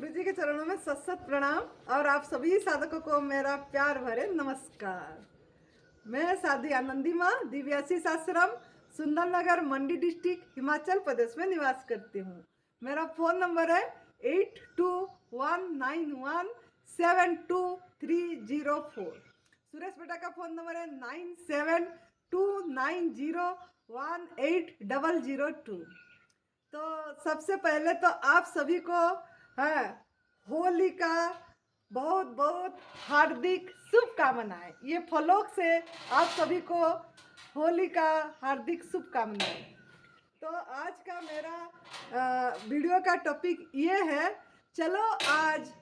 गुरु जी के चरणों में सत सत प्रणाम और आप सभी साधकों को मेरा प्यार भरे नमस्कार। मैं साध्वी आनंदी माँ दिव्याशीष आश्रम सुंदरनगर मंडी डिस्ट्रिक्ट हिमाचल प्रदेश में निवास करती हूँ। मेरा फ़ोन नंबर है 8219172304। सुरेश बेटा का फ़ोन नंबर है 9729018002। तो सबसे पहले तो आप सभी को है होली का बहुत बहुत हार्दिक शुभकामनाएं। ये फलों से आप सभी को होली का हार्दिक शुभकामनाएं। तो आज का मेरा वीडियो का टॉपिक ये है, चलो आज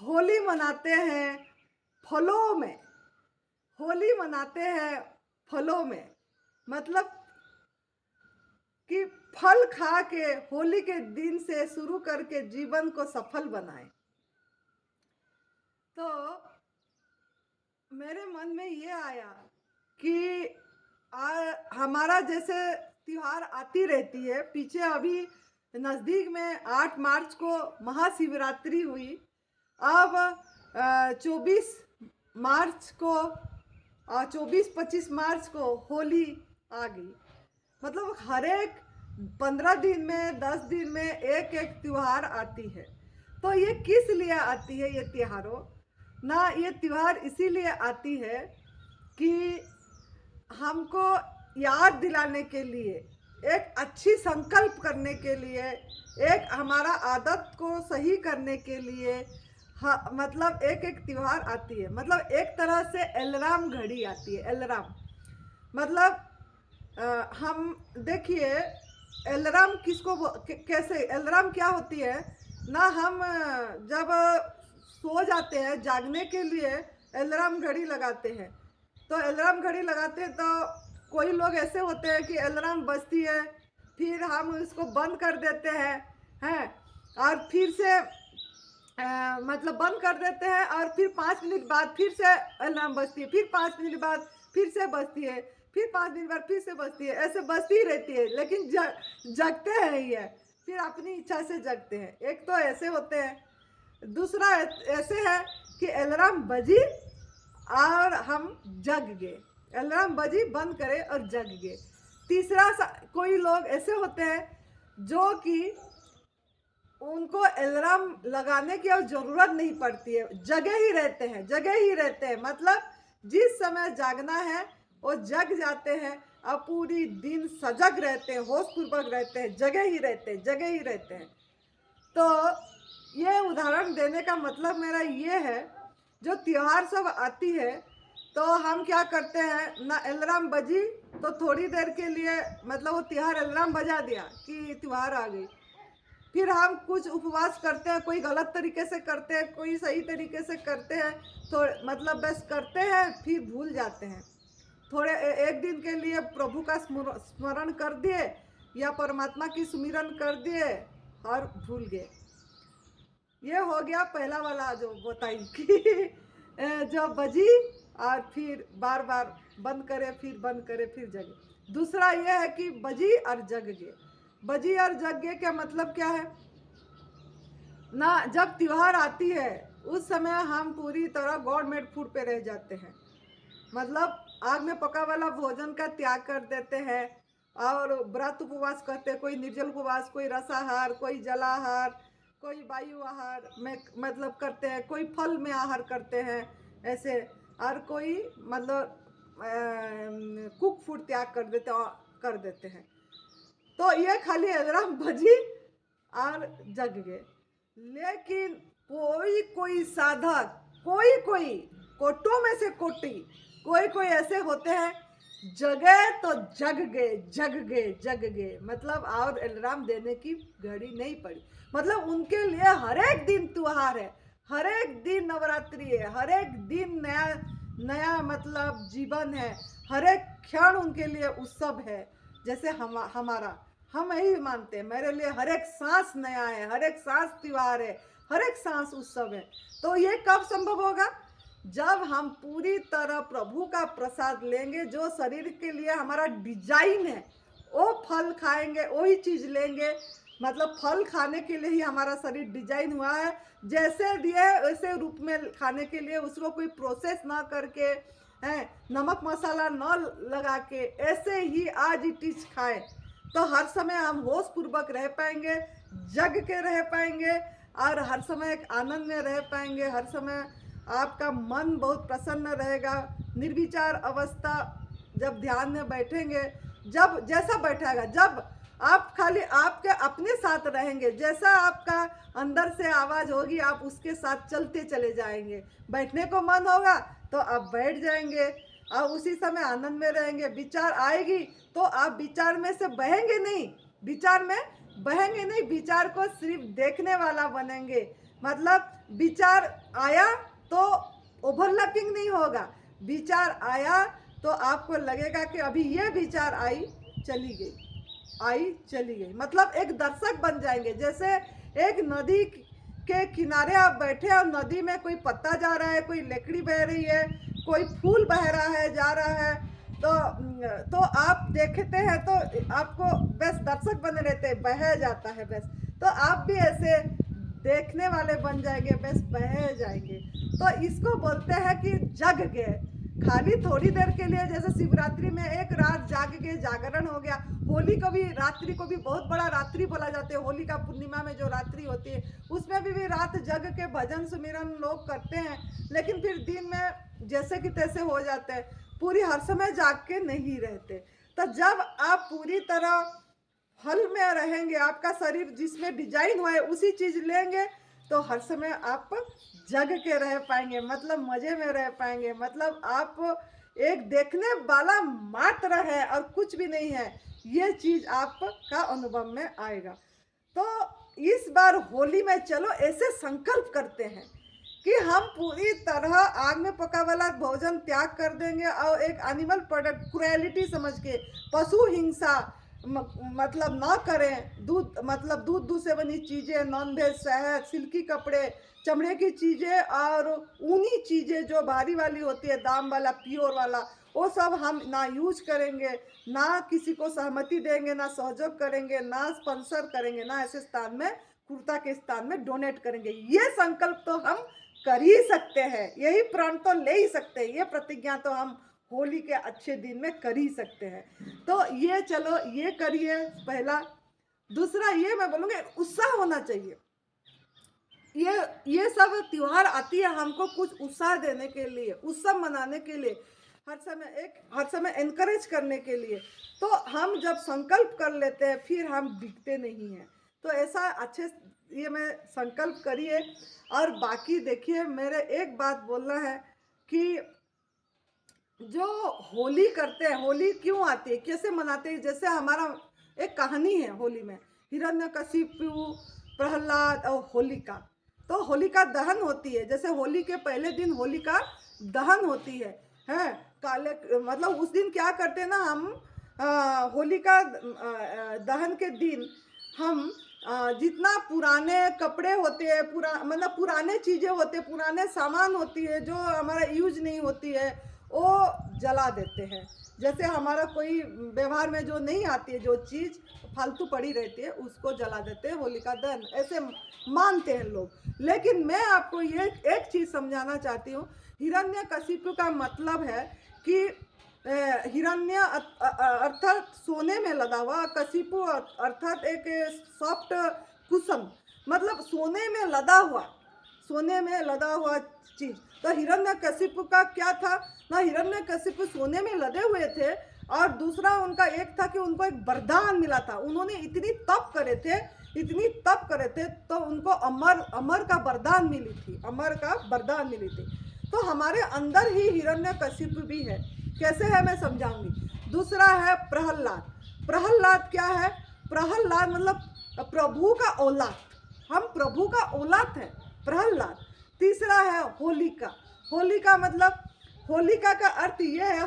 होली मनाते हैं फलों में। होली मनाते हैं फलों में मतलब कि फल खा के होली के दिन से शुरू करके जीवन को सफल बनाएं। तो मेरे मन में ये आया कि हमारा जैसे त्योहार आती रहती है, पीछे अभी नज़दीक में 8 मार्च को महाशिवरात्रि हुई। अब 24 मार्च को 24-25 मार्च को होली आ गई। मतलब हर एक 15 दिन में 10 दिन में एक एक त्योहार आती है। तो ये किस लिए आती है ये त्योहारों ना? ये त्योहार इसीलिए आती है कि हमको याद दिलाने के लिए, एक अच्छी संकल्प करने के लिए, एक हमारा आदत को सही करने के लिए मतलब एक एक त्योहार आती है। मतलब एक तरह से अलार्म घड़ी आती है। अलार्म मतलब हम देखिए अलार्म किसको कैसे अलार्म क्या होती है ना? हम जब सो जाते हैं जागने के लिए अलार्म घड़ी लगाते हैं। तो अलार्म घड़ी लगाते हैं तो कोई लोग ऐसे होते हैं कि अलार्म बजती है फिर हम उसको बंद कर देते हैं और फिर से मतलब बंद कर देते हैं और फिर 5 मिनट बाद फिर से अलार्म बजती है, फिर 5 मिनट बाद फिर से बजती है, फिर 5 दिन बाद फिर से बजती है। ऐसे बजती ही रहती है लेकिन जगते हैं ये, फिर अपनी इच्छा से जगते हैं। एक तो ऐसे होते हैं, दूसरा ऐसे है कि अलार्म बजी और हम जग गए, अलार्म बजी बंद करे और जग गए। तीसरा कोई लोग ऐसे होते हैं जो कि उनको अलार्म लगाने की और ज़रूरत नहीं पड़ती है, जगे ही रहते हैं, जगे ही रहते हैं। मतलब जिस समय जागना है वो जग जाते हैं और पूरी दिन सजग रहते हैं, होशपूर्वक रहते हैं, जगे ही रहते हैं, जगे ही रहते हैं। तो ये उदाहरण देने का मतलब मेरा ये है, जो त्योहार सब आती है तो हम क्या करते हैं ना, अलार्म बजी तो थोड़ी देर के लिए मतलब वो त्योहार अलार्म बजा दिया कि त्योहार आ गई, फिर हम कुछ उपवास करते हैं, कोई गलत तरीके से करते हैं, कोई सही तरीके से करते हैं। तो मतलब बस करते हैं फिर भूल जाते हैं। थोड़े एक दिन के लिए प्रभु का स्मरण कर दिए या परमात्मा की सुमिरन कर दिए और भूल गए। ये हो गया पहला वाला जो बताई कि जो बजी और फिर बार बार बंद करे, फिर बंद करे, फिर जगे। दूसरा ये है कि बजी और जग गए। बजी और जग गए का मतलब क्या है ना? जब त्योहार आती है उस समय हम पूरी तरह गॉड मेड फूड पे रह जाते हैं। मतलब आग में पका वाला भोजन का त्याग कर देते हैं और व्रत उपवास करते हैं। कोई निर्जल उपवास, कोई रसाहार, कोई जलाहार, कोई वायु आहार में मतलब करते हैं, कोई फल में आहार करते हैं ऐसे, और कोई मतलब कुक फूड त्याग कर देते हैं। तो ये खाली अलार्म बजी और जग गए। लेकिन कोई साधक, कोई कोटों में से कोटि, कोई ऐसे होते हैं जगे तो जग गए, जग गए, जग गए। मतलब और अलार्म देने की घड़ी नहीं पड़ी। मतलब उनके लिए हर एक दिन त्योहार है, हर एक दिन नवरात्रि है, हर एक दिन नया नया मतलब जीवन है, हर एक क्षण उनके लिए उत्सव है। जैसे हमारा हम यही मानते हैं, मेरे लिए हर एक सांस नया है, हर एक सांस त्योहार है, हर एक सांस उत्सव है। तो ये कब संभव होगा? जब हम पूरी तरह प्रभु का प्रसाद लेंगे, जो शरीर के लिए हमारा डिजाइन है, वो फल खाएंगे, वही चीज़ लेंगे मतलब फल खाने के लिए ही हमारा शरीर डिजाइन हुआ है, जैसे दिए वैसे रूप में खाने के लिए, उसको कोई प्रोसेस ना करके, हैं, नमक मसाला न लगा के ऐसे ही आज इट इज खाएं, तो हर समय हम होश पूर्वक रह पाएंगे, जग के रह पाएंगे, और हर समय एक आनंद में रह पाएंगे। हर समय आपका मन बहुत प्रसन्न रहेगा। निर्विचार अवस्था जब ध्यान में बैठेंगे, जब जैसा बैठेगा, जब आप खाली आपके अपने साथ रहेंगे, जैसा आपका अंदर से आवाज होगी आप उसके साथ चलते चले जाएंगे। बैठने को मन होगा तो आप बैठ जाएंगे और उसी समय आनंद में रहेंगे। विचार आएगी तो आप विचार में से बहेंगे नहीं, विचार में बहेंगे नहीं, विचार को सिर्फ देखने वाला बनेंगे। मतलब विचार आया तो ओवरलैपिंग नहीं होगा, विचार आया तो आपको लगेगा कि अभी ये विचार आई चली गई, आई चली गई, मतलब एक दर्शक बन जाएंगे। जैसे एक नदी के किनारे आप बैठे और नदी में कोई पत्ता जा रहा है, कोई लकड़ी बह रही है, कोई फूल बह रहा है, जा रहा है, तो आप देखते हैं तो आपको बस दर्शक बने रहते हैं, बह जाता है बस। तो आप भी ऐसे देखने वाले बन जाएंगे, बस बह जाएंगे। तो इसको बोलते हैं कि जग गए। खाली थोड़ी देर के लिए, जैसे शिवरात्रि में एक रात जाग के जागरण हो गया। होली को भी, रात्रि को भी बहुत बड़ा रात्रि बोला जाता है। होली का पूर्णिमा में जो रात्रि होती है उसमें भी रात जग के भजन सुमिरन लोग करते हैं, लेकिन फिर दिन में जैसे कि तैसे हो जाते हैं, पूरी हर समय जाग के नहीं रहते। तो जब आप पूरी तरह हल में रहेंगे, आपका शरीर जिसमें डिजाइन हुआ है उसी चीज लेंगे, तो हर समय आप जग के रह पाएंगे, मतलब मजे में रह पाएंगे। मतलब आप एक देखने वाला मात्र है और कुछ भी नहीं है, ये चीज आपका अनुभव में आएगा। तो इस बार होली में चलो ऐसे संकल्प करते हैं कि हम पूरी तरह आग में पका वाला भोजन त्याग कर देंगे और एक एनिमल प्रोडक्ट क्रुएलिटी समझ के, पशु हिंसा मतलब ना करें। दूध मतलब दूध से बनी चीज़ें, नॉन वेज, शहद, सिल्की कपड़े, चमड़े की चीज़ें और ऊनी चीज़ें जो भारी वाली होती है, दाम वाला, प्योर वाला, वो सब हम ना यूज करेंगे, ना किसी को सहमति देंगे, ना सहयोग करेंगे, ना स्पॉन्सर करेंगे, ना ऐसे स्थान में, कुर्ता के स्थान में डोनेट करेंगे। ये संकल्प तो हम कर ही सकते हैं, यही प्रण तो ले ही सकते हैं, ये प्रतिज्ञा तो हम होली के अच्छे दिन में कर ही सकते हैं। तो ये चलो ये करिए पहला। दूसरा ये मैं बोलूँगी, उत्साह होना चाहिए। ये सब त्योहार आती है हमको कुछ उत्साह देने के लिए, उत्सव मनाने के लिए, हर समय एनकरेज करने के लिए। तो हम जब संकल्प कर लेते हैं फिर हम दिखते नहीं हैं। तो ऐसा अच्छे ये मैं संकल्प करिए। और बाकी देखिए, मेरे एक बात बोलना है कि जो होली करते हैं, होली क्यों आती है, कैसे मनाते हैं, जैसे हमारा एक कहानी है होली में, हिरण्यकशिपु, प्रहलाद और होलिका। तो होलिका दहन होती है, जैसे होली के पहले दिन होलिका दहन होती है, हैं, काले मतलब उस दिन क्या करते हैं ना हम, होलिका दहन के दिन हम जितना पुराने कपड़े होते हैं, मतलब पुराने चीज़ें होते हैं, पुराने सामान होती है जो हमारा यूज नहीं होती है, वो जला देते हैं। जैसे हमारा कोई व्यवहार में जो नहीं आती है, जो चीज़ फालतू पड़ी रहती है, उसको जला देते हैं, होलिका दहन ऐसे मानते हैं लोग। लेकिन मैं आपको ये एक चीज़ समझाना चाहती हूँ। हिरण्यकशिपु का मतलब है कि हिरण्य अर्थात सोने में लदा हुआ, कशिपु अर्थात एक सॉफ्ट कुशन, मतलब सोने में लदा हुआ चीज। तो हिरण्यकशिपु का क्या था ना, हिरण्यकशिपु सोने में लदे हुए थे, और दूसरा उनका एक था कि उनको एक वरदान मिला था। उन्होंने इतनी तप करे थे तो उनको अमर का वरदान मिली थी। तो हमारे अंदर ही हिरण्यकशिपु भी है। कैसे है मैं समझाऊंगी। दूसरा है प्रहलाद क्या है, प्रहलाद मतलब प्रभु का औलाद, हम प्रभु का औलाद है, प्रहलाद। तीसरा है होलिका मतलब, होलिका का अर्थ ये है,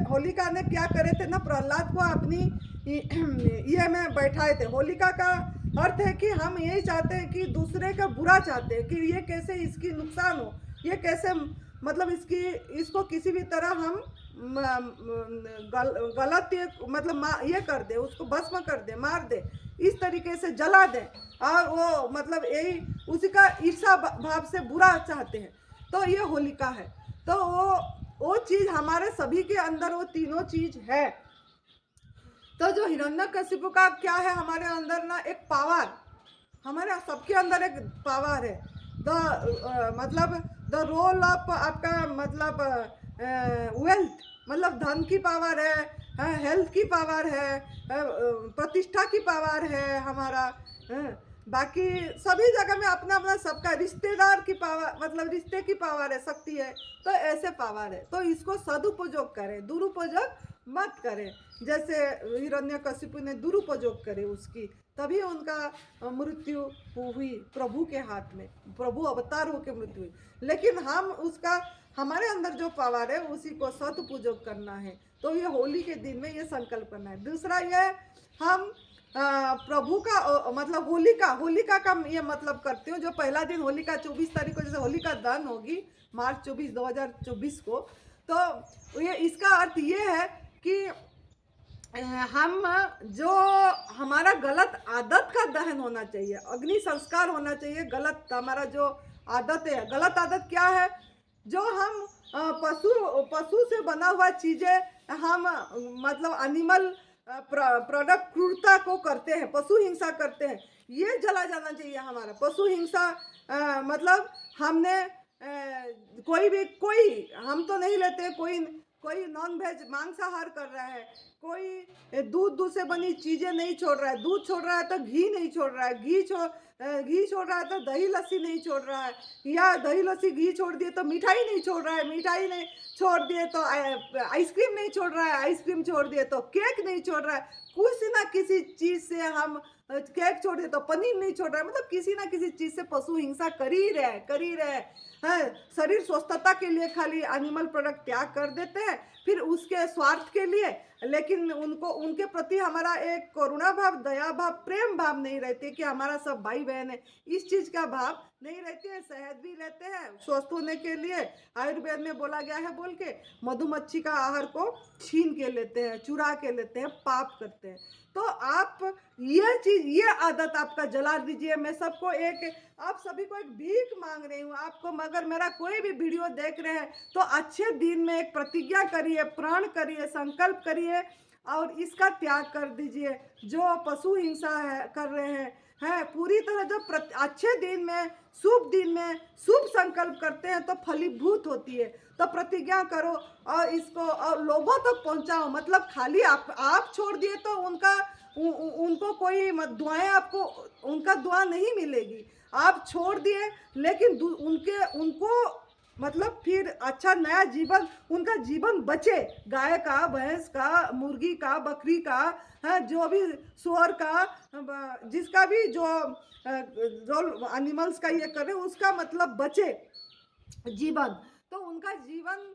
होलिका ने क्या करे थे ना, प्रहलाद को अपनी ये में बैठाए थे। होलिका का अर्थ है कि हम यही चाहते हैं कि दूसरे का बुरा चाहते हैं कि ये कैसे इसकी नुकसान हो, ये कैसे मतलब इसको किसी भी तरह हम गलत ये मतलब ये कर दे, उसको भस्म कर दे, मार दे, इस तरीके से जला दे, और वो मतलब यही उसी का ईर्षा भाव से बुरा चाहते हैं। तो ये होलिका है। तो वो चीज़ हमारे सभी के अंदर वो तीनों चीज़ है। तो जो हिरण्यकशिपु का क्या है, हमारे अंदर ना एक पावर, हमारे सबके अंदर एक पावर है। मतलब द रोल ऑफ आपका मतलब वेल्थ, मतलब धन की पावर है, हेल्थ की पावर है, प्रतिष्ठा की पावर है हमारा। बाकी सभी जगह में अपना अपना सबका, रिश्तेदार की पावर, मतलब रिश्ते की पावर है, शक्ति है। तो ऐसे पावर है, तो इसको सदुपयोग करें, दुरुपयोग मत करें। जैसे हिरण्यकशिपु ने दुरुपयोग करे उसकी, तभी उनका मृत्यु हुई प्रभु के हाथ में, प्रभु अवतार होकर मृत्यु हुई। लेकिन हम उसका, हमारे अंदर जो पावर है उसी को सदुपयोग करना है। तो ये होली के दिन में ये संकल्प करना है। दूसरा ये हम प्रभु का मतलब होलिका का ये मतलब करते हो, जो पहला दिन होलिका 24 तारीख को जैसे होलिका दहन होगी मार्च 24 2024 को, तो ये इसका अर्थ ये है कि हम जो हमारा गलत आदत का दहन होना चाहिए, अग्नि संस्कार होना चाहिए। गलत हमारा जो आदत है, गलत आदत क्या है, जो हम पशु से बना हुआ चीज़ें हम मतलब एनिमल प्रोडक्ट क्रूरता को करते हैं, पशु हिंसा करते हैं, ये जला जाना चाहिए हमारा। पशु हिंसा मतलब हमने कोई हम तो नहीं लेते, कोई नॉन वेज मांसाहार कर रहा है, कोई दूध से बनी चीज़ें नहीं छोड़ रहा है, दूध छोड़ रहा है तो घी नहीं छोड़ रहा है, घी छोड़ रहा है तो दही लस्सी नहीं छोड़ रहा है, या दही लस्सी घी छोड़ दिए तो मिठाई नहीं छोड़ रहा है, मिठाई नहीं छोड़ दिए तो आइसक्रीम नहीं छोड़ रहा है, आइसक्रीम छोड़ दिए तो केक नहीं छोड़ रहा है, कुछ ना किसी चीज़ से हम केक छोड़ दिए तो पनीर नहीं छोड़ रहा है। मतलब किसी ना किसी चीज़ से पशु हिंसा कर ही रहे हैं। शरीर स्वस्थता के लिए खाली एनिमल प्रोडक्ट त्याग कर देते हैं, फिर उसके स्वार्थ के लिए, लेकिन उनको उनके प्रति हमारा एक करुणा भाव, दया भाव, प्रेम भाव नहीं रहती कि हमारा सब भाई बहन है, इस चीज़ का भाव नहीं रहते हैं। शहद भी लेते हैं स्वस्थ होने के लिए, आयुर्वेद में बोला गया है बोल के मधुमक्खी का आहार को छीन के लेते हैं, चुरा के लेते हैं, पाप करते हैं। तो आप ये चीज़, ये आदत आपका जला दीजिए। मैं सबको आप सभी को एक भीख मांग रही हूँ आपको, मगर मेरा कोई भी वीडियो देख रहे हैं तो अच्छे दिन में एक प्रतिज्ञा करिए, प्रण करिए, संकल्प करिए और इसका त्याग कर दीजिए। जो पशु हिंसा कर रहे हैं पूरी तरह जो अच्छे दिन में, शुभ दिन में शुभ संकल्प करते हैं तो फलीभूत होती है। तो प्रतिज्ञा करो और इसको और लोगों तक पहुंचाओ। मतलब खाली आप छोड़ दिए तो उनको कोई दुआएं आपको, उनका दुआ नहीं मिलेगी। आप छोड़ दिए लेकिन उनको मतलब फिर अच्छा नया जीवन, उनका जीवन बचे, गाय का, भैंस का, मुर्गी का, बकरी का, है जो भी सुअर का, जिसका भी जो एनिमल्स का ये करे, उसका मतलब बचे जीवन। तो उनका जीवन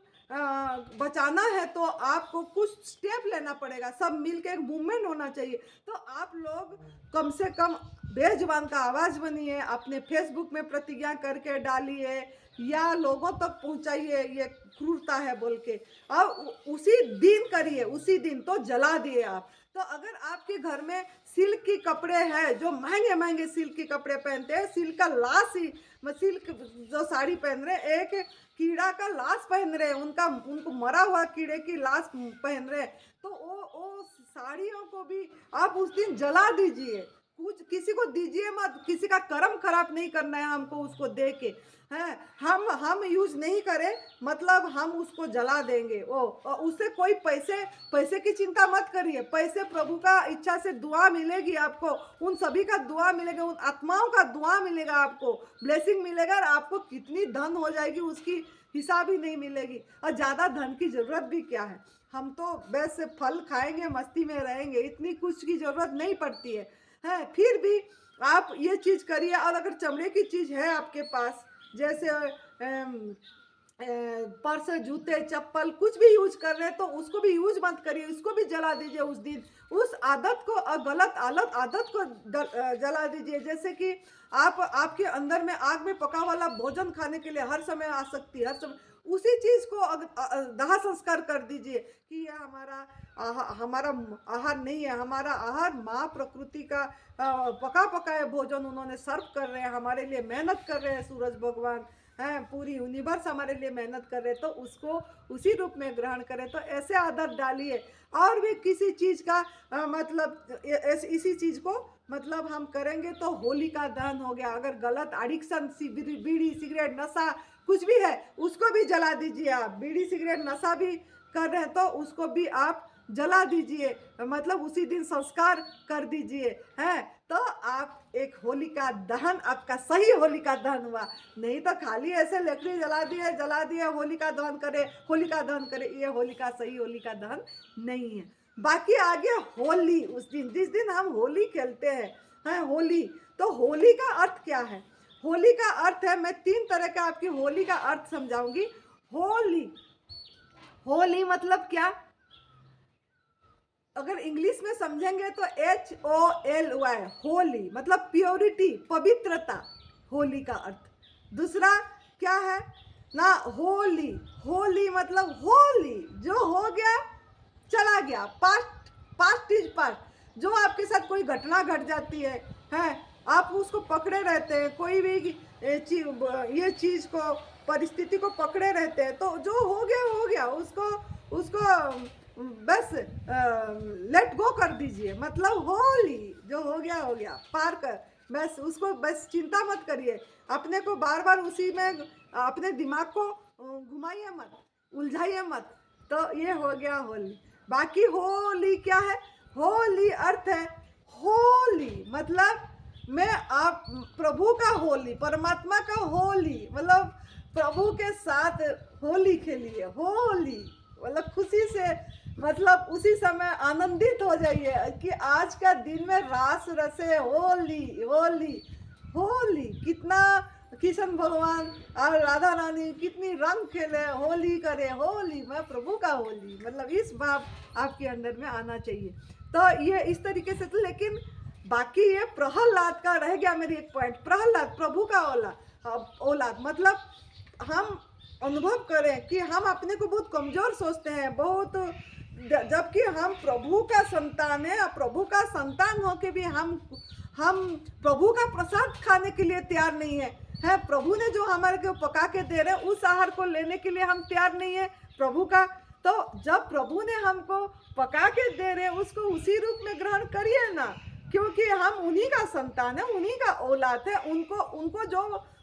बचाना है तो आपको कुछ स्टेप लेना पड़ेगा, सब मिलके एक मूवमेंट होना चाहिए। तो आप लोग कम से कम बेजुबान का आवाज़ बनिए, अपने फेसबुक में प्रतिज्ञा करके डालिए या लोगों तक पहुंचाइए ये क्रूरता है बोल के, और उसी दिन करिए, उसी दिन तो जला दिए आप। तो अगर आपके घर में सिल्क के कपड़े हैं, जो महंगे महंगे सिल्क के कपड़े पहनते हैं, सिल्क का लाश ही, सिल्क जो साड़ी पहन रहे, एक कीड़ा का लाश पहन रहे, उनको मरा हुआ कीड़े की लाश पहन रहे, तो वो साड़ियों को भी आप उस दिन जला दीजिए। कुछ किसी को दीजिए मत, किसी का कर्म खराब नहीं करना है हमको उसको दे के, हैं हम यूज नहीं करें, मतलब हम उसको जला देंगे। उससे कोई पैसे की चिंता मत करिए। पैसे प्रभु का इच्छा से दुआ मिलेगी आपको, उन सभी का दुआ मिलेगा, उन आत्माओं का दुआ मिलेगा, आपको ब्लेसिंग मिलेगा, और आपको कितनी धन हो जाएगी उसकी हिसाब ही नहीं मिलेगी। और ज़्यादा धन की ज़रूरत भी क्या है, हम तो बस फल खाएंगे, मस्ती में रहेंगे, इतनी कुछ की ज़रूरत नहीं पड़ती है। फिर भी आप ये चीज़ करिए। और अगर चमड़े की चीज़ है आपके पास, जैसे पर्स, जूते, चप्पल कुछ भी यूज कर रहे हैं तो उसको भी यूज मत करिए, उसको भी जला दीजिए उस दिन। उस आदत को, गलत आदत को जला दीजिए। जैसे कि आप, आपके अंदर में आग में पका वाला भोजन खाने के लिए हर समय आ सकती है, हर समय उसी चीज को दाह संस्कार कर दीजिए कि यह हमारा आहार नहीं है। हमारा आहार माँ प्रकृति का पका पकाए भोजन उन्होंने सर्व कर रहे हैं, हमारे लिए मेहनत कर रहे हैं, सूरज भगवान हैं, पूरी यूनिवर्स हमारे लिए मेहनत कर रहे, तो उसको उसी रूप में ग्रहण करें। तो ऐसे आदत डालिए। और भी किसी चीज़ का मतलब इसी चीज़ को मतलब हम करेंगे तो होलिका दहन हो गया। अगर गलत एडिक्शन, बीड़ी सिगरेट नशा कुछ भी है उसको भी जला दीजिए। आप बीड़ी सिगरेट नशा भी कर रहे हैं तो उसको भी आप जला दीजिए, मतलब उसी दिन संस्कार कर दीजिए, हैं। तो आप एक होलिका दहन, आपका सही होलिका दहन हुआ। नहीं तो खाली ऐसे लकड़ी जला दिए होलिका दहन करे, ये होलिका सही होलिका दहन नहीं है। बाकी आ गया होली, उस दिन जिस दिन हम होली खेलते हैं होली। तो होली का अर्थ क्या है? होली का अर्थ है, मैं 3 तरह का आपकी होली का अर्थ समझाऊंगी। होली, होली मतलब क्या? अगर इंग्लिश में समझेंगे तो HOLY, होली मतलब प्योरिटी, पवित्रता, होली का अर्थ। दूसरा क्या है ना, होली, होली मतलब होली, जो हो गया चला गया, पास्ट, पास्ट इज पास्ट। जो आपके साथ कोई घटना घट जाती है, आप उसको पकड़े रहते हैं, कोई भी ये चीज को, परिस्थिति को पकड़े रहते हैं, तो जो हो गया उसको उसको बस लेट गो कर दीजिए। मतलब होली, जो हो गया पार कर, बस उसको बस चिंता मत करिए। अपने को बार बार उसी में अपने दिमाग को घुमाइए मत, उलझाइए मत। तो ये हो गया होली। बाकी होली क्या है? होली अर्थ है, होली मतलब मैं आप प्रभु का होली, परमात्मा का होली, मतलब प्रभु के साथ होली खेलिए। होली मतलब खुशी से, मतलब उसी समय आनंदित हो जाइए कि आज का दिन में रास रसे, होली होली होली। कितना किशन भगवान और राधा रानी कितनी रंग खेले, होली करे, होली मैं प्रभु का होली, मतलब इस भाव आपके अंदर में आना चाहिए। तो ये इस तरीके से। तो लेकिन बाकी ये प्रहलाद का रह गया मेरी एक पॉइंट। प्रहलाद प्रभु का औलाद मतलब हम अनुभव करें कि हम अपने को बहुत कमजोर सोचते हैं, बहुत, जबकि हम प्रभु का संतान है। प्रभु का संतान होके भी हम प्रभु का प्रसाद खाने के लिए तैयार नहीं है। प्रभु ने जो हमारे को पका के दे रहे, उस आहार को लेने के लिए हम तैयार नहीं है प्रभु का। तो जब प्रभु ने हमको पका के दे रहे, उसको उसी रूप में ग्रहण करिए ना, क्योंकि हम उन्हीं का संतान है, उन्हीं का औलाद है। उनको जो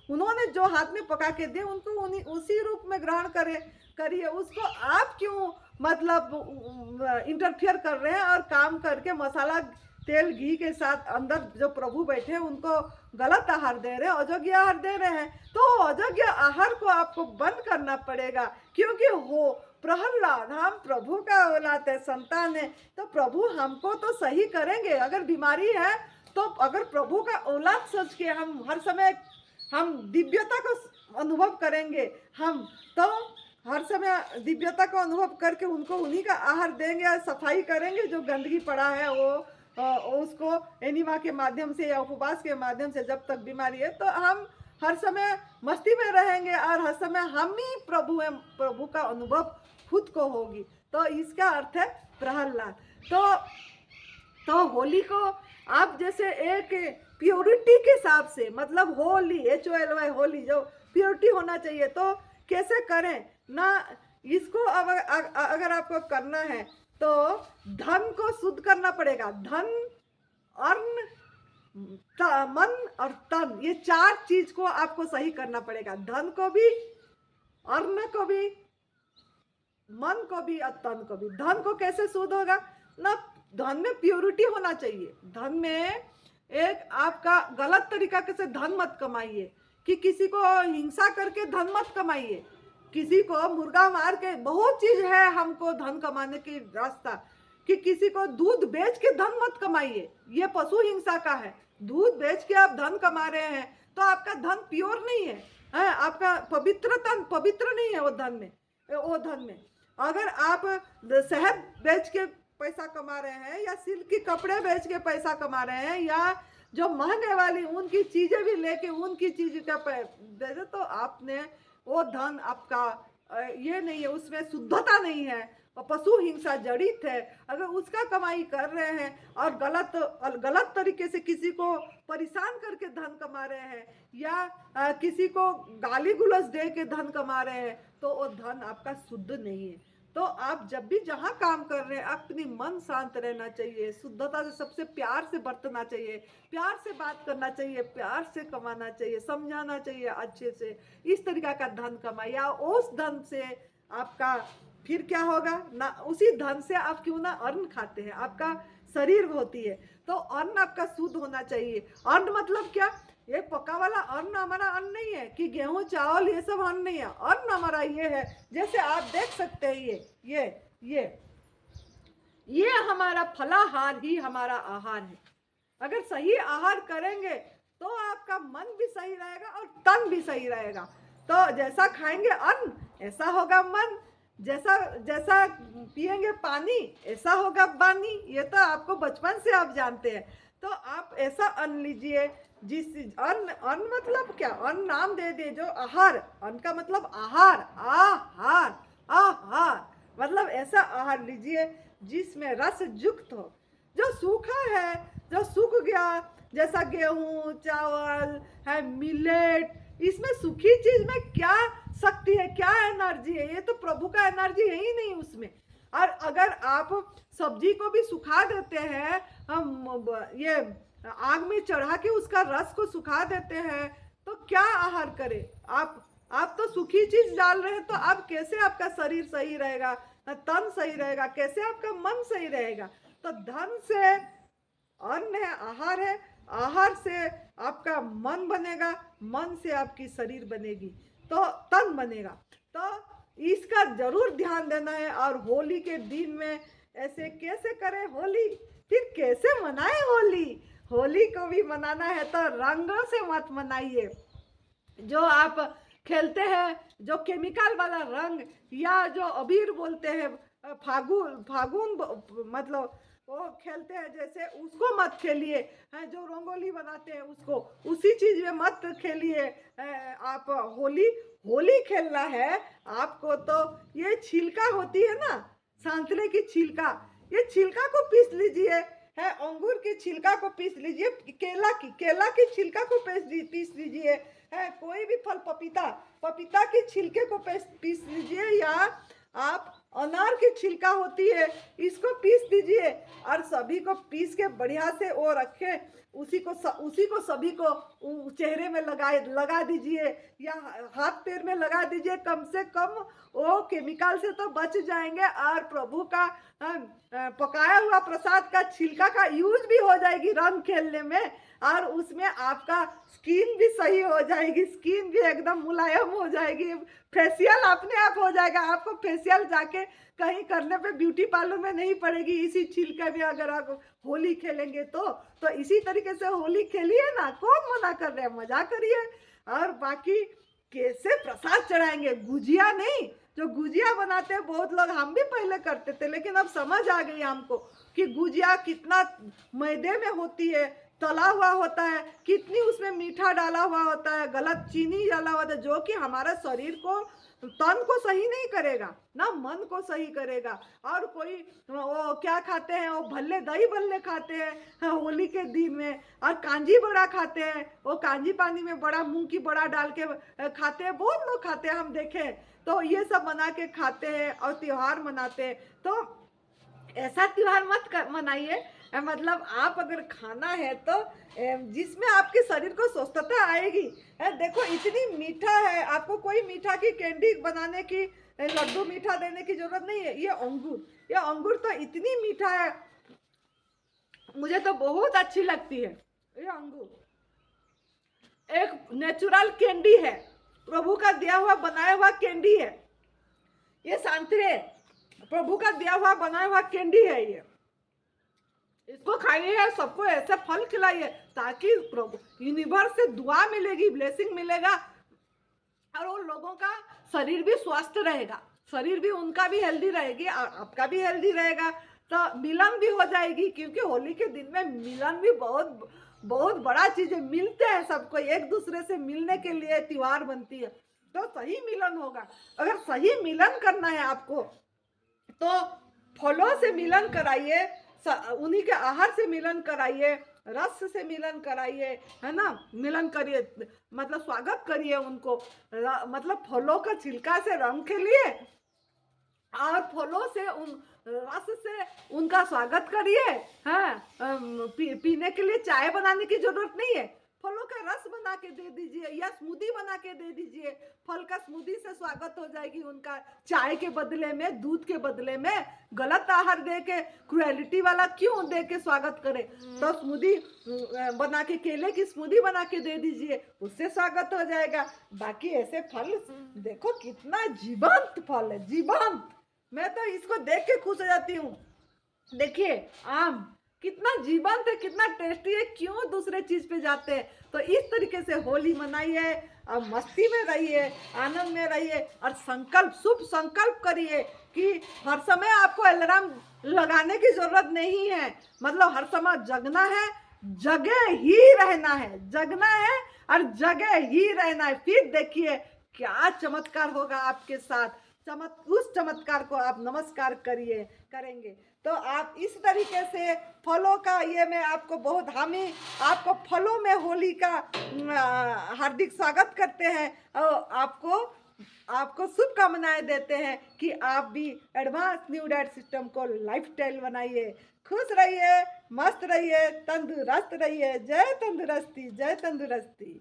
उन्होंने जो हाथ में पका के दिए, उनको उसी रूप में ग्रहण करिए। उसको आप क्यों मतलब इंटरफियर कर रहे हैं और काम करके मसाला, तेल, घी के साथ अंदर जो प्रभु बैठे हैं उनको गलत आहार दे रहे हैं, अयोग्य आहार दे रहे हैं। तो अयोग्य आहार को आपको बंद करना पड़ेगा, क्योंकि हो प्रहलाद, हम प्रभु का औलाद है, संतान है, तो प्रभु हमको तो सही करेंगे। अगर बीमारी है तो अगर प्रभु का औलाद सोच के हम हर समय हम दिव्यता को अनुभव करेंगे, हम तो हर समय दिव्यता को अनुभव करके उनको उन्हीं का आहार देंगे और सफाई करेंगे। जो गंदगी पड़ा है वो उसको एनिमा के माध्यम से या उपवास के माध्यम से, जब तक बीमारी है तो हम हर समय मस्ती में रहेंगे और हर समय हम ही प्रभु हैं, प्रभु का अनुभव खुद को होगी। तो इसका अर्थ है प्रहलाद। तो होली को आप जैसे एक प्योरिटी के हिसाब से, मतलब होली HOLY होली जो प्योरिटी होना चाहिए, तो कैसे करें ना। इसको अगर आपको करना है तो धन को शुद्ध करना पड़ेगा। धन, अन्न, मन और तन, ये 4 चीज को आपको सही करना पड़ेगा। धन को भी, अन्न को भी, मन को भी और तन को भी। धन को कैसे शुद्ध होगा ना, धन में प्योरिटी होना चाहिए। धन में एक आपका गलत तरीका से धन मत कमाइए, कि किसी को हिंसा करके धन मत कमाइए, किसी को मुर्गा मार के, बहुत चीज है हमको धन कमाने की रास्ता, कि किसी को दूध बेच के धन मत कमाइए, ये पशु हिंसा का है। दूध बेच के आप धन कमा रहे हैं तो आपका धन प्योर नहीं है। है, आपका पवित्रता पवित्र नहीं है वो धन में। अगर आप शहद बेच के पैसा कमा रहे हैं या सिल्क के कपड़े बेच के पैसा कमा रहे हैं या जो महंगे वाली उनकी चीजें भी लेके उनकी चीज का दे दे, तो आपने वो धन आपका ये नहीं है, उसमें शुद्धता नहीं है और पशु हिंसा जड़ित है। अगर उसका कमाई कर रहे हैं और गलत तरीके से किसी को परेशान करके धन कमा रहे हैं या किसी को गाली गुलस दे के धन कमा रहे हैं, तो वो धन आपका शुद्ध नहीं है। तो आप जब भी जहाँ काम कर रहे हैं अपनी मन शांत रहना चाहिए, शुद्धता से सबसे प्यार से बरतना चाहिए, प्यार से बात करना चाहिए, प्यार से कमाना चाहिए, समझाना चाहिए अच्छे से। इस तरीका का धन कमाइए। उस धन से आपका फिर क्या होगा ना, उसी धन से आप क्यों ना अन्न खाते हैं, आपका शरीर होती है, तो अन्न आपका शुद्ध होना चाहिए। अन्न मतलब क्या, ये पका वाला अन्न हमारा अन्न नहीं है कि गेहूं चावल ये सब अन्न नहीं है। अन्न हमारा ये है, जैसे आप देख सकते हैं ये हमारा फलाहार ही हमारा आहार है। अगर सही आहार करेंगे तो आपका मन भी सही रहेगा और तन भी सही रहेगा। तो जैसा खाएंगे अन्न ऐसा होगा मन, जैसा जैसा पिएंगे पानी ऐसा होगा वाणी। ये तो आपको बचपन से आप जानते हैं। तो आप ऐसा अन्न लीजिए जिस अन्न मतलब क्या, अन्न नाम दे दे जो आहार, अन्न का मतलब आहार, आहार आहार मतलब ऐसा आहार लीजिए जिसमें रस युक्त हो। जो सूखा है, जो सूख गया, जैसा गेहूं चावल है, मिलेट, इसमें सूखी चीज में क्या शक्ति है, क्या एनर्जी है, ये तो प्रभु का एनर्जी है ही नहीं उसमें। और अगर आप सब्जी को भी सुखा देते हैं, हम ये आग में चढ़ा के उसका रस को सुखा देते हैं, तो क्या आहार करें आप तो सूखी चीज डाल रहे हैं। तो आप कैसे आपका शरीर सही रहेगा, तन सही रहेगा, कैसे आपका मन सही रहेगा। तो धन से अन्न है, आहार है, आहार से आपका मन बनेगा, मन से आपकी शरीर बनेगी, तो तन बनेगा। तो इसका जरूर ध्यान देना है। और होली के दिन में ऐसे कैसे करें होली, फिर कैसे मनाएं होली। होली को भी मनाना है तो रंगों से मत मनाइए। जो आप खेलते हैं जो केमिकल वाला रंग या जो अबीर बोलते हैं, फागुन मतलब वो खेलते हैं, जैसे उसको मत खेलिए। जो रंगोली बनाते हैं उसको, उसी चीज में मत खेलिए। आप होली खेलना है आपको, तो ये छिलका होती है ना, संतरे की छिलका, ये छिलका को पीस लीजिए, है अंगूर की छिलका को पीस लीजिए, केला की छिलका को पीस लीजिए, है कोई भी फल, पपीता की छिलके को पीस लीजिए, या आप अनार की छिलका होती है इसको पीस दीजिए और सभी को पीस के बढ़िया से वो रखे, उसी को सभी को चेहरे में लगा दीजिए या हाथ पैर में लगा दीजिए। कम से कम वो केमिकल से तो बच जाएंगे और प्रभु का पकाया हुआ प्रसाद का छिलका का यूज भी हो जाएगी रंग खेलने में, और उसमें आपका स्किन भी सही हो जाएगी, स्किन भी एकदम मुलायम हो जाएगी, फेशियल अपने आप हो जाएगा। आपको फेशियल जाके कहीं करने पे ब्यूटी पार्लर में नहीं पड़ेगी, इसी छिलके में अगर आप होली खेलेंगे तो इसी तरीके से होली खेलिए ना, कौन मना कर रहे हैं, मजा करिए। और बाकी कैसे प्रसाद चढ़ाएंगे, गुजिया नहीं, जो गुजिया बनाते हैं बहुत लोग, हम भी पहले करते थे, लेकिन अब समझ आ गई हमको कि गुजिया कितना मैदे में होती है, तला हुआ होता है, कितनी उसमें मीठा डाला हुआ होता है, गलत चीनी डाला हुआ होता है, जो कि हमारा शरीर को, तन को सही नहीं करेगा ना मन को सही करेगा। और कोई वो क्या खाते हैं, वो दही भल्ले खाते हैं होली के दिन में, और कांजी बड़ा खाते हैं, वो कांजी पानी में बड़ा मूंग की बड़ा डाल के खाते हैं, बहुत लोग खाते हैं हम देखे। तो ये सब बना के खाते हैं और त्योहार मनाते हैं। तो ऐसा त्योहार मत मनाइए, मतलब आप अगर खाना है तो जिसमें आपके शरीर को स्वस्थता आएगी। देखो इतनी मीठा है, आपको कोई मीठा की कैंडी बनाने की, लड्डू मीठा देने की जरूरत नहीं है। ये अंगूर तो इतनी मीठा है, मुझे तो बहुत अच्छी लगती है। ये अंगूर एक नेचुरल कैंडी है, प्रभु का दिया हुआ बनाया हुआ कैंडी है। ये संतरे प्रभु का दिया हुआ बनाया हुआ कैंडी है। ये इसको खाइए, सबको ऐसे फल खिलाइए ताकि प्रभु यूनिवर्स से दुआ मिलेगी, ब्लेसिंग मिलेगा। और उन लोगों का शरीर भी स्वस्थ रहेगा, शरीर भी उनका भी हेल्दी रहेगी और आपका भी हेल्दी रहेगा। तो मिलन भी हो जाएगी, क्योंकि होली के दिन में मिलन भी बहुत बहुत बड़ा चीज है। मिलते हैं सबको, एक दूसरे से मिलने के लिए त्योहार बनती है, तो सही मिलन होगा। अगर सही मिलन करना है आपको तो फलों से मिलन कराइए, उन्हीं के आहार से मिलन कराइए, रस से मिलन कराइए, है ना, मिलन करिए, मतलब स्वागत करिए उनको, मतलब फलों का छिलका से रंग खेलिए और फलों से उन रस से उनका स्वागत करिए। हाँ, पीने के लिए चाय बनाने की जरूरत नहीं है, फलों का रस बना के दे दीजिए या स्मूदी बना के दे दीजिए। फल का स्मूदी से स्वागत हो जाएगी उनका। चाय के बदले में, दूध के बदले में गलत आहार दे के, क्रुएलिटी वाला क्यों दे के स्वागत करे। तो स्मूदी बना के, केले की स्मूदी बना के दे दीजिए, उससे स्वागत हो जाएगा। बाकी ऐसे फल देखो कितना जीवंत फल है, जीवंत। मैं तो इसको देख के खुश हो जाती हूँ। देखिए आम कितना जीवंत है, कितना टेस्टी है, क्यों दूसरे चीज पे जाते हैं। तो इस तरीके से होली मनाइए और मस्ती में रहिए, आनंद में रहिए और संकल्प, शुभ संकल्प करिए कि हर समय आपको अलार्म लगाने की जरूरत नहीं है। मतलब हर समय जगना है, जगे ही रहना है, जगना है और जगे ही रहना है। फिर देखिए क्या चमत्कार होगा आपके साथ। उस चमत्कार को आप नमस्कार करेंगे। तो आप इस तरीके से फलों का, ये मैं आपको बहुत, हमें आपको फलों में होली का हार्दिक स्वागत करते हैं और आपको शुभकामनाएं देते हैं कि आप भी एडवांस न्यू डाइट सिस्टम को लाइफस्टाइल बनाइए। खुश रहिए, मस्त रहिए, तंदुरुस्त रहिए। जय तंदुरुस्ती, जय तंदुरुस्ती।